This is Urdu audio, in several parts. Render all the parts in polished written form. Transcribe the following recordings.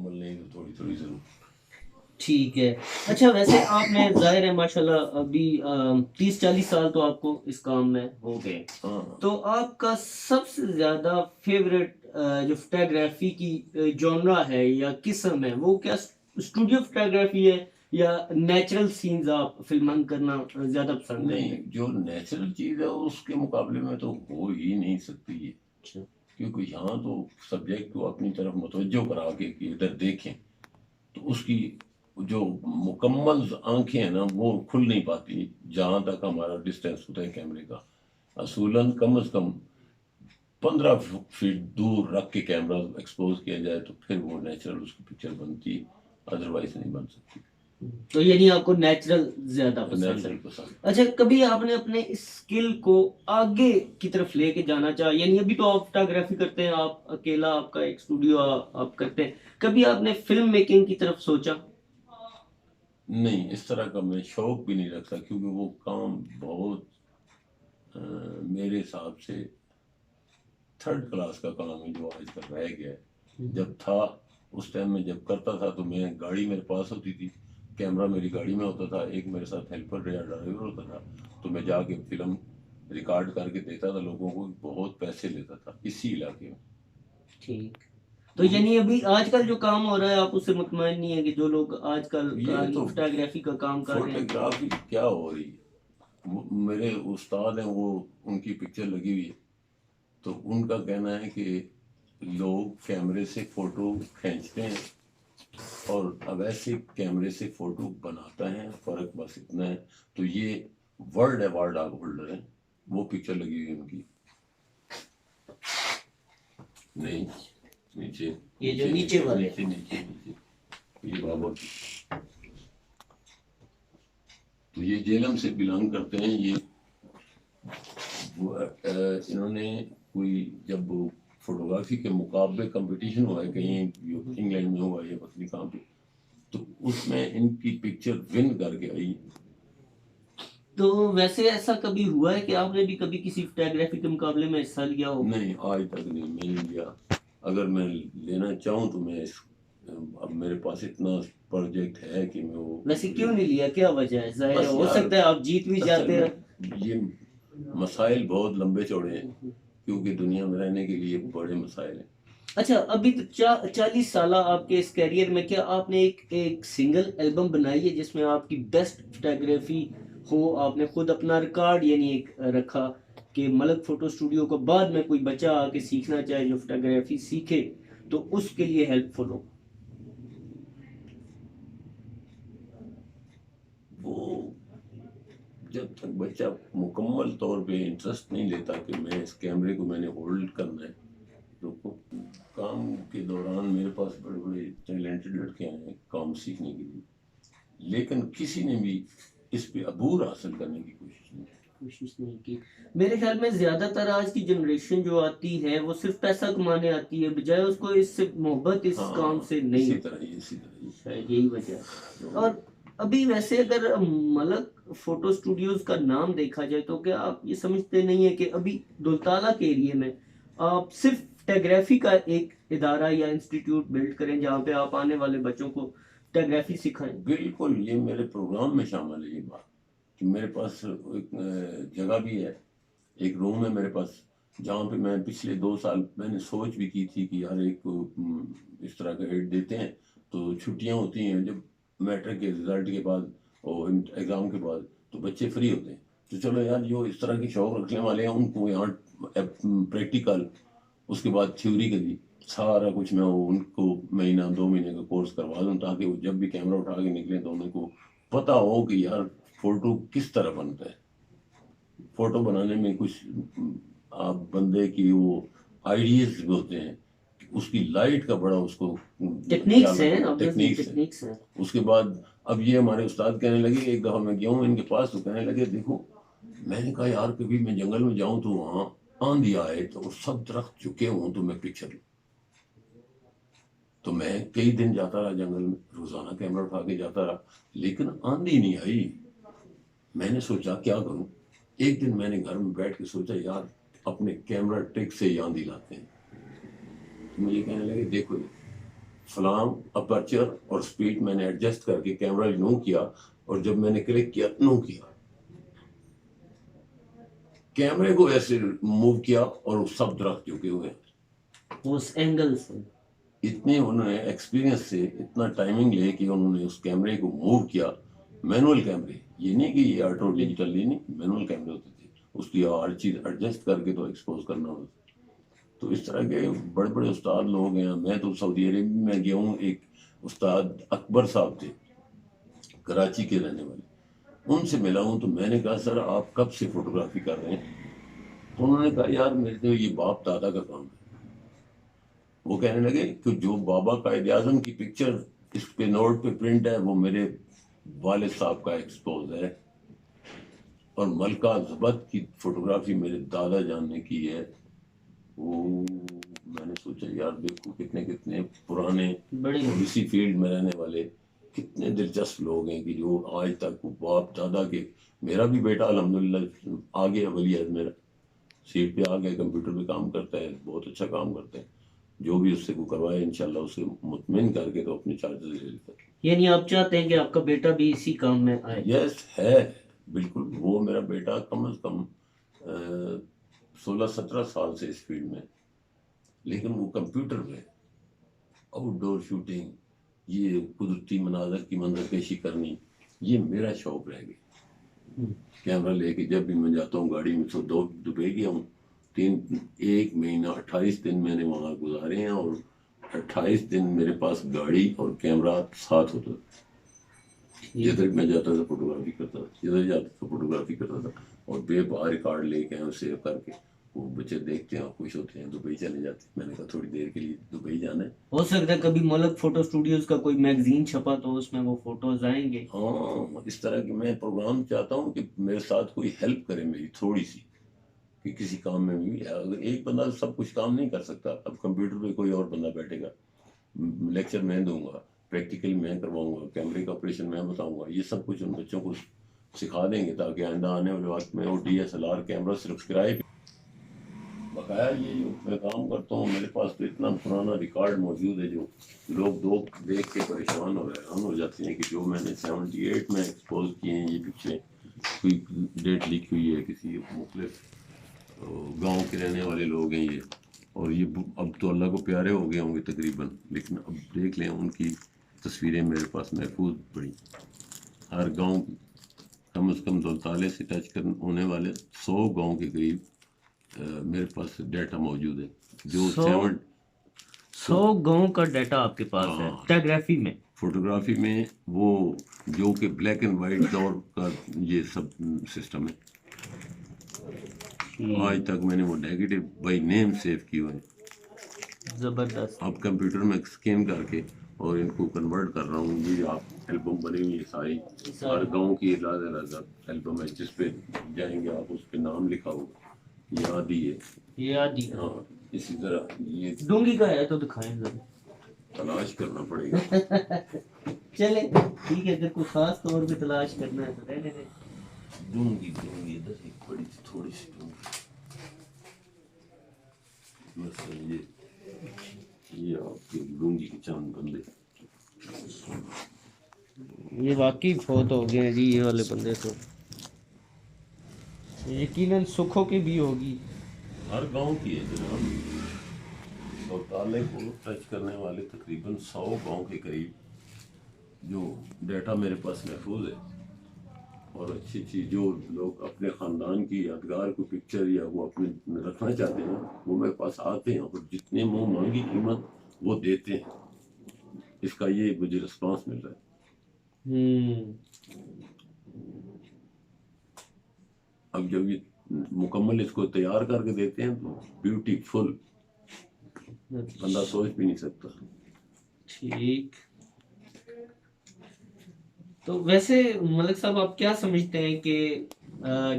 مکمل نہیں تو تھوڑی تھوڑی ضرور. ٹھیک ہے. اچھا ویسے آپ نے ظاہر ہے ماشاءاللہ ابھی 30-40 سال تو آپ کو اس کام میں ہو گئے, تو آپ کا سب سے زیادہ فیوریٹ جو فوٹوگرافی کی جونرا ہے یا قسم ہے وہ کیا اسٹوڈیو فوٹوگرافی ہے یا نیچرل سینز آپ فلمنگ کرنا زیادہ پسند کرتے ہیں؟ نہیں, جو نیچرل چیز ہے اس کے مقابلے میں تو ہو ہی نہیں سکتی یہ, کیونکہ یہاں تو سبجیکٹ کو اپنی طرف متوجہ کرا کے کہ ادھر دیکھیں تو اس کی جو مکمل آنکھیں ہیں نا وہ کھل نہیں پاتی جہاں تک ہمارا ڈسٹینس ہوتا ہے کیمرے کا. اصولاً کم از کم 15 فٹ دور رکھ کے کیمرہ ایکسپوز کیا جائے تو پھر وہ نیچرل اس کی پکچر بنتی, ادروائز نہیں بن سکتی. تو یعنی آپ کو نیچرل زیادہ پسند ہے. نیچرل پسند. اچھا کبھی آپ نے اپنے اس اسکل کو آگے کی طرف لے کے جانا چاہا, یعنی ابھی تو آپ فوٹوگرافی کرتے ہیں, آپ اکیلا آپ کا ایک اسٹوڈیو آپ کرتے ہیں, کبھی آپ نے فلم میکنگ کی طرف سوچا؟ نہیں, اس طرح کا میں شوق بھی نہیں رکھتا کیونکہ وہ کام بہت میرے حساب سے تھرڈ کلاس کا کام ہے جو آج تک رہ گیا ہے. جب تھا اس ٹائم میں جب کرتا تھا تو میں گاڑی میرے پاس ہوتی تھی, کیمرہ میری گاڑی میں ہوتا تھا, ایک میرے ساتھ ہیلپر یا ڈرائیور ہوتا تھا, تو میں جا کے فلم ریکارڈ کر کے دیتا تھا لوگوں کو, بہت پیسے لیتا تھا اسی علاقے میں. ٹھیک. تو یعنی ابھی آج کل جو کام ہو رہا ہے آپ اس سے مطمئن نہیں ہے کہ جو لوگ آج کل یہ تو فوٹوگرافی کا کام کر رہے ہیں؟ فوٹوگرافی کیا ہو رہی ہے, میرے استاد ہیں وہ ان کی پکچر لگی ہوئی ہے, تو ان کا کہنا ہے کہ لوگ کیمرے سے فوٹو کھینچتے ہیں اور اب ایسے کیمرے سے فوٹو بناتا ہے, فرق بس اتنا ہے. تو یہ ورلڈ ایوارڈ ہولڈر ہیں, وہ پکچر لگی ہوئی ان کی. نہیں نیچے, یہ جو نیچے والے نیچے نیچے نیچے یہ بابا تو یہ جیلم سے بلانگ کرتے ہیں. یہ انہوں نے کوئی جب فوٹوگرافی کے مقابلے کمپٹیشن ہوا ہے کہیں انگلینڈ میں ہوا ہے پتہ نہیں کہاں پہ, تو اس میں ان کی پکچر ون کر کے آئی. تو ویسے ایسا کبھی ہوا ہے کہ آپ نے بھی کبھی کسی فوٹوگرافی کے مقابلے میں حصہ لیا ہو؟ نہیں, آج تک نہیں میں نے لیا. اگر میں لینا چاہوں تو میں اب میرے پاس اتنا پروجیکٹ ہے کہ میں وہ. ویسے کیوں نہیں لیا, کیا وجہ ہے؟ ظاہر ہو سکتا ہے آپ جیت بھی جاتے ہیں. یہ مسائل بہت لمبے چوڑے ہیں کیونکہ دنیا میں رہنے کے لیے بڑے مسائل ہیں. اچھا ابھی تو 40 سالہ آپ کے اس کیریئر میں کیا آپ نے ایک سنگل البم بنائی ہے جس میں آپ کی بیسٹ فوٹوگرافی ہو, آپ نے خود اپنا ریکارڈ یعنی ایک رکھا کہ ملک فوٹو اسٹوڈیو کو بعد میں کوئی بچہ آ کے سیکھنا چاہے جو فوٹوگرافی سیکھے تو اس کے لیے ہیلپ فل ہو؟ وہ جب تک بچہ مکمل طور پہ انٹرسٹ نہیں لیتا کہ میں اس کیمرے کو میں نے ہولڈ کرنا ہے, تو کام کے دوران میرے پاس بڑے بڑے ٹیلنٹڈ لڑکے ہیں کام سیکھنے کے لیے, لیکن کسی نے بھی اس پہ عبور حاصل کرنے کی کوشش نہیں کی. میرے خیال میں زیادہ تر آج کی جنریشن جو آتی ہے وہ صرف پیسہ کمانے آتی ہے, بجائے اس کو اس سے محبت اس کام سے نہیں. اسی طرح شاید یہی وجہ ہے. اور ابھی ویسے اگر ملک فوٹو اسٹوڈیوز کا نام دیکھا جائے تو کیا آپ یہ سمجھتے نہیں ہیں کہ ابھی دولتالہ کے ایریے میں آپ صرف فوٹوگرافی کا ایک ادارہ یا انسٹیٹیوٹ بلڈ کریں جہاں پہ آپ آنے والے بچوں کو فوٹوگرافی سکھائیں؟ بالکل, یہ میرے پروگرام میں شامل ہے یہ بات کہ میرے پاس ایک جگہ بھی ہے, ایک روم ہے میرے پاس جہاں پہ میں پچھلے 2 سال میں نے سوچ بھی کی تھی کہ یار ایک اس طرح کا ایڈ دیتے ہیں تو چھٹیاں ہوتی ہیں جب میٹرک کے رزلٹ کے بعد اور ایگزام کے بعد تو بچے فری ہوتے ہیں, تو چلو یار جو اس طرح کے شوق رکھنے والے ہیں ان کو یہاں پریکٹیکل اس کے بعد تھیوری کا بھی سارا کچھ میں ان کو مہینہ 2 مہینے کا کورس کروا دوں تاکہ وہ جب بھی کیمرہ اٹھا کے نکلیں تو ان کو پتہ ہو کہ یار فوٹو کس طرح بنتا ہے. فوٹو بنانے میں کچھ آپ بندے کی وہ آئیڈیز بھی ہوتے ہیں, اس کی لائٹ کا بڑا اس کو ٹیکنیکس ہیں. اس کے بعد اب یہ ہمارے استاد کہنے لگے, ایک دفعہ میں گیا ہوں ان کے پاس تو کہنے لگے دیکھو, میں نے کہا یار کبھی میں جنگل میں جاؤں تو وہاں آندھی آئے تو سب درخت چکے ہوں تو میں پکچر لوں, تو میں کئی دن جاتا رہا جنگل میں, روزانہ کیمرہ اٹھا کے جاتا رہا لیکن آندھی نہیں آئی. میں نے سوچا کیا کروں, ایک دن میں نے گھر میں بیٹھ کے سوچا یار اپنے کیمرہ ٹرک سے ہی آندھی لاتے ہیں. تو مجھے کہنے لگے دیکھو فلاں اپرچر اور اسپیڈ میں نے ایڈجسٹ کر کے کیمرہ یوں کیا, اور جب میں نے کلک کیا نو کیا, کیمرے کو ایسے موو کیا اور سب درخت جھکے ہوئے ہیں. اس اینگل سے اتنے انہوں نے ایکسپیرینس سے اتنا ٹائمنگ لے کے انہوں نے اس کیمرے کو موو کیا. مینول کیمرے, یہ نہیں کہ یہ آٹو ڈیجیٹل نہیں, مینول کیمرے ہوتے تھے, اس کی ہر چیز ایڈجسٹ کر کے تو ایکسپوز کرنا ہوتا. تو اس طرح کے بڑے بڑے استاد لوگ ہیں. میں تو سعودی عرب میں گیا ہوں, ایک استاد اکبر صاحب تھے کراچی کے رہنے والے, ان سے ملا ہوں. تو میں نے کہا سر آپ کب سے فوٹوگرافی کر رہے ہیں؟ تو انہوں نے کہا یار میرے تو یہ باپ دادا کا کام ہے. وہ کہنے لگے کہ جو بابا قائد اعظم کی پکچر اس پہ نوٹ پہ پرنٹ ہے وہ میرے والد صاحب کا ایکسپوز ہے, اور ملکہ زبد کی فوٹوگرافی میرے دادا جان نے کی ہے. وہ میں نے سوچا یار دیکھو کتنے کتنے پرانے بڑے اور اسی فیلڈ میں رہنے والے کتنے دلچسپ لوگ ہیں کہ جو آج تک باپ دادا کے. میرا بھی بیٹا الحمدللہ آ گیا, ولی عہد میرا سیٹ پہ آ گیا, کمپیوٹر پہ کام کرتا ہے, بہت اچھا کام کرتا ہے. جو بھی اس سے کو کروائے انشاءاللہ اسے مطمئن کر کے تو اپنے چارجز لے لیتا ہے. یعنی آپ چاہتے ہیں کہ آپ کا بیٹا بھی اسی کام میں آئے؟ یس ہے بالکل. وہ میرا بیٹا کم از کم 16-17 سال سے اس فیلڈ میں, لیکن وہ کمپیوٹر میں آؤٹ ڈور شوٹنگ, یہ قدرتی مناظر کی منظر کشی کرنی, یہ میرا شوق رہ گیا. کیمرہ لے کے جب بھی میں جاتا ہوں گاڑی میں, تو دبئی گیا ہوں 1 مہینہ 28 دن میں نے وہاں گزارے ہیں, اور 28 دن میرے پاس گاڑی اور کیمرہ ساتھ ہوتا تھا. جدھر میں جاتا تھا فوٹوگرافی کرتا تھا, جدھر جاتا تھا فوٹوگرافی کرتا تھا, اور بے بہا ریکارڈ لے کے سیو کر کے وہ بچے دیکھتے ہیں اور خوش ہوتے ہیں. دبئی چلے جاتے ہیں. میں نے کہا تھوڑی دیر کے لیے دبئی جانا ہے. ہو سکتا ہے کبھی ملک فوٹو اسٹوڈیوز کا کوئی میگزین چھپا تو اس میں وہ فوٹوز آئیں گے. ہاں اس طرح کے میں پروگرام چاہتا ہوں کہ میرے ساتھ کوئی ہیلپ کرے میری تھوڑی سی, کہ کسی کام میں بھی. اگر ایک بندہ سب کچھ کام نہیں کر سکتا, اب کمپیوٹر پہ کوئی اور بندہ بیٹھے گا, لیکچر میں دوں گا, پریکٹیکل میں کرواؤں گا, کیمرے کا آپریشن میں بتاؤں گا, یہ سب کچھ ان بچوں کو سکھا دیں گے تاکہ آئندہ آنے والے وقت میں وہ DSLR کیمرہ صرف کرائے پہ. بقایا یہ جو میں کام کرتا ہوں میرے پاس تو اتنا پرانا ریکارڈ موجود ہے جو لوگ دیکھ کے پریشان اور حیران ہو جاتے ہیں کہ جو میں نے 78 میں ایکسپوز کیے ہیں یہ پکچریں. کوئی ڈیٹ لکھی ہوئی ہے, کسی مختلف گاؤں کے رہنے والے لوگ ہیں یہ, اور یہ اب تو اللہ کو پیارے ہو گئے ہوں گے تقریباً, لیکن اب دیکھ لیں ان کی تصویریں میرے پاس محفوظ پڑی. ہر گاؤں کم از کم دولتالے سے ٹچ ہونے والے 100 گاؤں کے قریب میرے پاس ڈیٹا موجود ہے. جو 100 گاؤں کا ڈیٹا آپ کے پاس ہے فوٹوگرافی میں؟ فوٹوگرافی میں وہ جو کہ بلیک اینڈ وائٹ دور کا یہ سب سسٹم ہے. آج تک میں نے وہ نیگیٹو بائی نیم سیو کیے ہوئے ہیں. زبردست. اب کمپیوٹر میں اسکین کر کے اور ان کو کنورٹ کر رہا ہوں. یہ آپ البم بنی ہوئی ہے ساری, ہر گاؤں کی علیحدہ البم ہے, جس پہ جائیں گے آپ اس پہ نام لکھا ہوگا. یہ آدھی ہے, یہ آدھی. ہاں اسی طرح یہ ڈونگی کا ہے تو دکھائیں ذرا, تلاش کرنا پڑے گا. چلے ٹھیک ہے, اگر کوئی خاص طور پہ تلاش کرنا ہے تو رہنے دیں. ڈونگی ادھر ایک بڑی تھوڑی سی ڈونگی, مثلا یہ آپ کے ڈونگی کے چاند بندے. یہ واقعی فوت ہو گئے ہیں جی یہ والے بندے تو. یقیناً سکھوں کی بھی ہوگی. ہر گاؤں کی ہے جناب. دولتالے کو ٹچ کرنے والے تقریباً 100 گاؤں کے قریب جو ڈیٹا میرے پاس محفوظ ہے. اور اچھی جو لوگ اپنے خاندان کی یادگار کو پکچر یا وہ اپنے رکھنا چاہتے ہیں وہ میرے پاس آتے ہیں, اور جتنے منہ مانگی قیمت وہ دیتے ہیں. اس کا یہ مجھے رسپانس مل رہا ہے. اب جب یہ مکمل اس کو تیار کر کے دیتے ہیں تو بیوٹیفل, بندہ سوچ بھی نہیں سکتا. ٹھیک. تو ویسے ملک صاحب آپ کیا سمجھتے ہیں کہ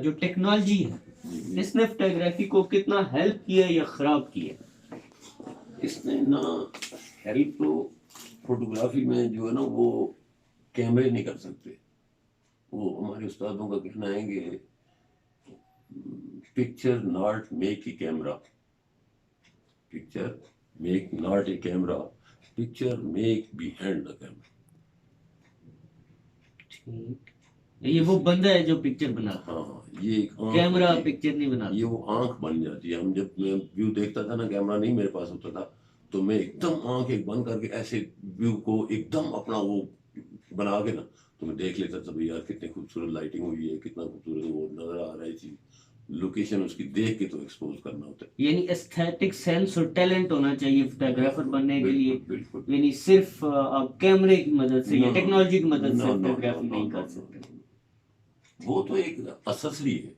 جو ٹیکنالوجی ہے اس نے فوٹوگرافی کو کتنا ہیلپ کیا یا خراب کیا؟ اس نے نا ہیلپ تو فوٹوگرافی میں جو ہے نا وہ کیمرے نہیں کر سکتے. وہ ہمارے استادوں کا کہنا ہے کہ picture not make a camera, picture make not a camera. picture make behind the camera. ٹھیک یہ وہ بندہ ہے جو پکچر بناتا ہے, ہاں یہ ایک آنکھ کیمرہ ہوتی ہے, پکچر نہیں بناتا. یہ وہ آنکھ بن جاتی ہے. ہم جب میں ویو دیکھتا تھا نا, کیمرہ نہیں میرے پاس ہوتا تھا, تو میں ایک دم آنکھ ایک بند کر کے ایسے ویو کو ایک دم اپنا وہ بنا کے نا, تو میں دیکھ لیتا تھا بھائی یار کتنی خوبصورت لائٹنگ ہوئی ہے, کتنا خوبصورت وہ نظر آ رہی تھی, لوکیشن اس کی دیکھ کے تو ایکسپوز کرنا ہوتا ہے. یعنی ایستھیٹک سینس اور ٹیلنٹ ہونا چاہیے فوٹوگرافر بننے کے لیے, بالکل. یعنی صرف آپ کیمرے کی مدد سے یا No, no, ٹیکنالوجی کی مدد سے no, no, فوٹوگرافی no, نہیں no, کر no, سکتے. no. وہ تو ایک اسسری ہے,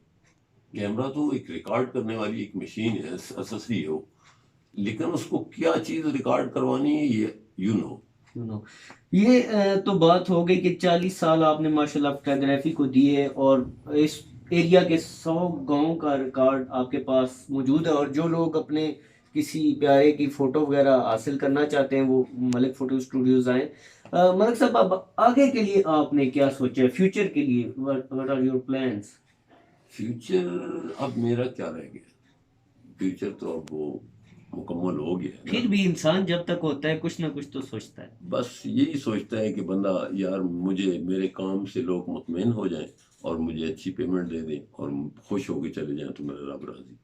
کیمرہ تو ایک ریکارڈ کرنے والی ایک مشین ہے, اسسری ہے وہ, لیکن اس کو کیا چیز ریکارڈ کروانی ہے یہ یو نو. یہ تو بات ہو گئی کہ 40 سال آپ نے ماشاء اللہ فوٹوگرافی کو دیے, اور اس ایریا کے 100 گاؤں کا ریکارڈ آپ کے پاس موجود ہے, اور جو لوگ اپنے کسی پیارے کی فوٹو وغیرہ حاصل کرنا چاہتے ہیں وہ ملک فوٹو اسٹوڈیوز آئیں. ملک صاحب اب آگے کے لیے آپ نے کیا سوچا ہے, فیوچر کے لیے what are your plans؟ Future اب میرا کیا رہ گیا, فیوچر تو اب وہ مکمل ہو گیا ہے پھر نا. بھی انسان جب تک ہوتا ہے کچھ نہ کچھ تو سوچتا ہے. بس یہی سوچتا ہے کہ بندہ یار مجھے میرے کام سے لوگ مطمئن ہو جائیں اور مجھے اچھی پیمنٹ دے دیں اور خوش ہو کے چلے جائیں تو میرا رب راضی.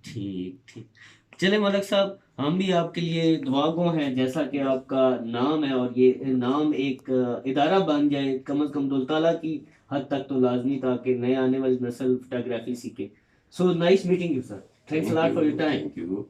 ٹھیک. چلے ملک صاحب, ہم بھی آپ کے لیے دعا گو ہیں, جیسا کہ آپ کا نام ہے اور یہ نام ایک ادارہ بن جائے کم از کم اللہ تعالیٰ کی حد تک تو لازمی, تاکہ نئے آنے والی نسل فوٹوگرافی سیکھے. So nice meeting you sir, thanks a lot for your time. Thank you.